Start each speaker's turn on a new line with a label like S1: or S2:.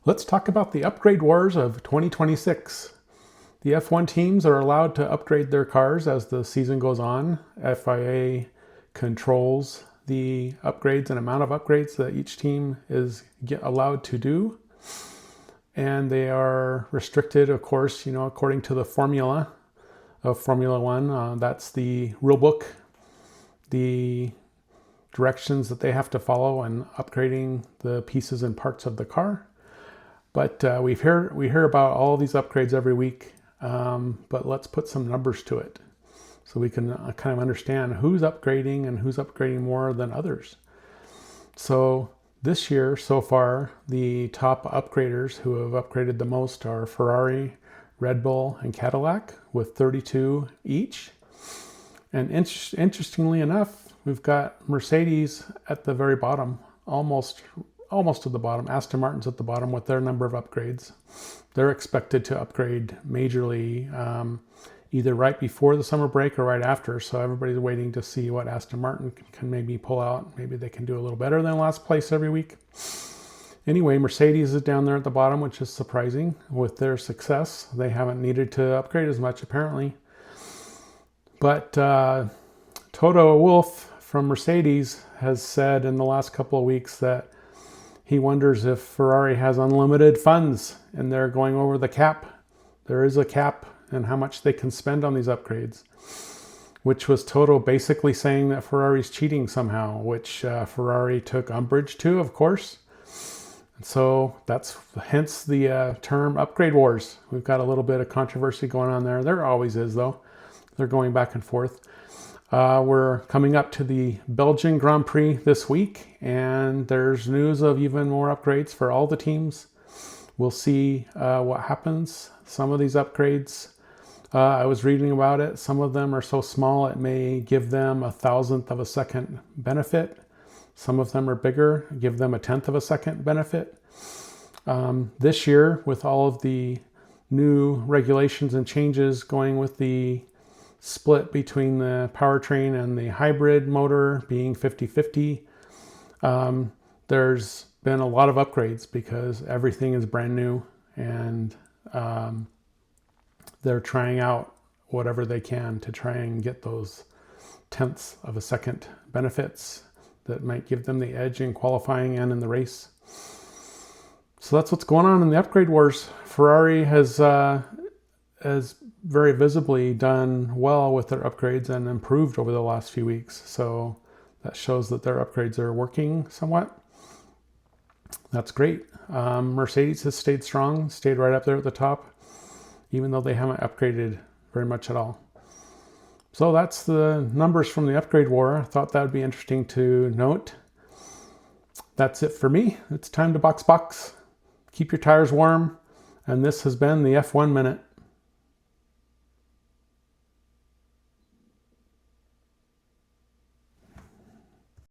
S1: Let's talk about the upgrade wars of 2026. The F1 teams are allowed to upgrade their cars as the season goes on. FIA controls the upgrades and amount of upgrades that each team is allowed to do. And they are restricted, of course, according to the formula of Formula One. That's the rule book, the directions that they have to follow in upgrading the pieces and parts of the car. But we hear about all these upgrades every week, but let's put some numbers to it so we can kind of understand who's upgrading and who's upgrading more than others. So this year, so far, the top upgraders who have upgraded the most are Ferrari, Red Bull, and Cadillac with 32 each. And interestingly enough, we've got Mercedes at the very bottom, almost to the bottom. Aston Martin's at the bottom with their number of upgrades. They're expected to upgrade majorly either right before the summer break or right after. So everybody's waiting to see what Aston Martin can maybe pull out. Maybe they can do a little better than last place every week. Anyway, Mercedes is down there at the bottom, which is surprising. With their success, they haven't needed to upgrade as much apparently. But Toto Wolff from Mercedes has said in the last couple of weeks that he wonders if Ferrari has unlimited funds and they're going over the cap. There is a cap in how much they can spend on these upgrades, which was Toto basically saying that Ferrari's cheating somehow, which Ferrari took umbrage to, of course. And so that's hence the term upgrade wars. We've got a little bit of controversy going on there. There always is, though. They're going back and forth. We're coming up to the Belgian Grand Prix this week, and there's news of even more upgrades for all the teams. We'll see what happens. Some of these upgrades, I was reading about it. Some of them are so small it may give them 1,000th of a second benefit. Some of them are bigger, give them 1/10 of a second benefit. This year, with all of the new regulations and changes going with the split between the powertrain and the hybrid motor being 50-50. There's been a lot of upgrades because everything is brand new, and they're trying out whatever they can to try and get those 1/10 of a second benefits that might give them the edge in qualifying and in the race. So that's what's going on in the upgrade wars. Ferrari has very visibly done well with their upgrades and improved over the last few weeks. So that shows that their upgrades are working somewhat. That's great. Mercedes has stayed strong, stayed right up there at the top, even though they haven't upgraded very much at all. So that's the numbers from the upgrade war. I thought that would be interesting to note. That's it for me. It's time to box. Keep your tires warm. And this has been the F1 Minute.